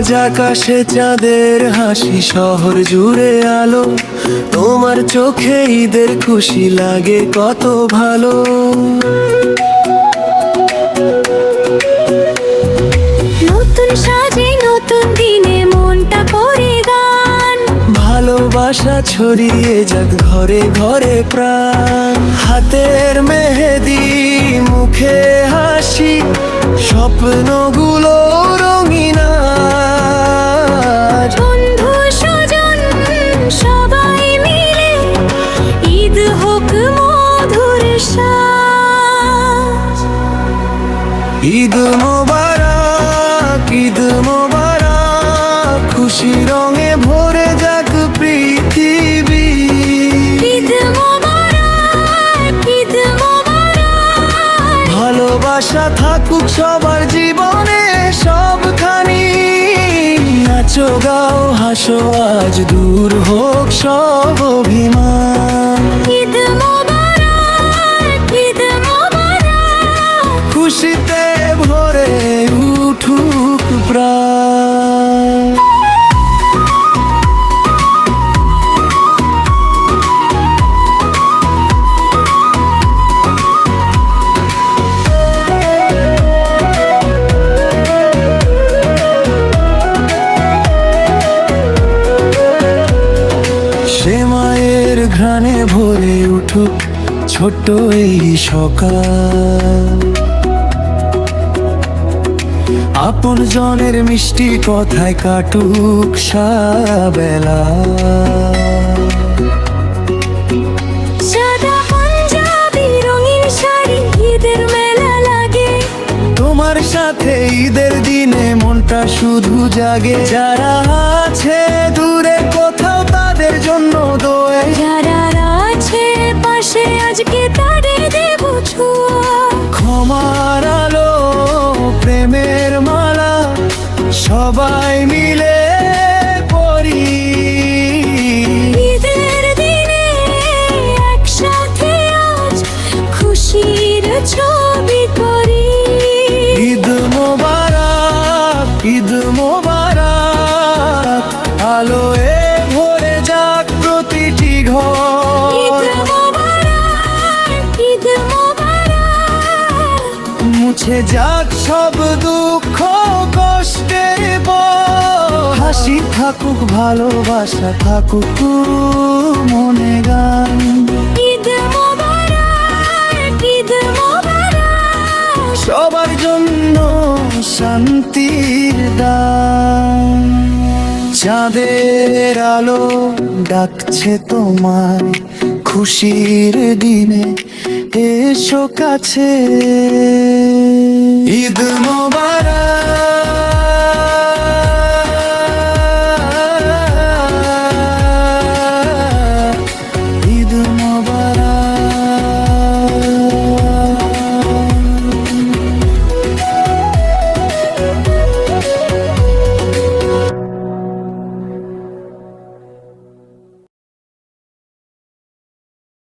আজ আকাশে চাঁদের হাসি, শহর জুড়ে আলো। তোমার চোখে ঈদের খুশি লাগে কত ভালো। নতুন সাজে নতুন দিনে মনটা করে গান, ভালোবাসা ছড়িয়ে যাক ঘরে ঘরে প্রাণ। হাতের মেহেদি, মুখে হাসি, স্বপ্নগুলো রঙিন আজ। বন্ধু স্বজন সবাই মিলে ঈদ হোক মধুর সাজ। ঈদ মোবারক, ঈদ মোবারক, খুশি রঙে ভরে যাক পৃথিবী। ঈদ মোবারক, ঈদ মোবারক, ভালোবাসা থাকুক সবার জীবনে সবখানি। নাচো গাও হাসো আজ, দূর হোক সব অভিমান। ঈদ মোবারক, ঈদ মোবারক, খুশিতে ভরে উঠুক প্রাণ। সে মায়ের ঘ্রাণে ভরে উঠুক ছোট্ট এই সকাল। আপন জনের মিষ্টি কথায় কাটুক সাবেলা। সাদা পাঞ্জাবি রঙিন শাড়ি, ঈদের মেলা লাগে। তোমার সাথে ঈদের দিনে মনটা শুধু জাগে। যারা আছে দূরে কোথাও তাদের জন্য দোয়ে। যারা আছে পাশে আজকে তাদের দেব ছোঁয়া। ক্ষমার আলো, প্রেমের মালা, সবাই মিলে পড়ি। ঈদের দিনে একসাথে আজ খুশির ছবি করি। ঈদ মোবারক, ঈদ মোবারক, আলোয় ভরে যাক প্রতিটি ঈদ ঘর। মোবারক, ঈদ মোবারক, মুছে যাক সব দুঃখ কষ্টের পর। হাসি থাকুক, ভালোবাসা থাকুক মনে গান। ঈদ মোবারক, ঈদ মোবারক, সবার জন্য শান্তির দান। চাঁদের আলো ডাকছে তোমায় খুশির দিনে, এসো কাছে। ঈদ মোবারক।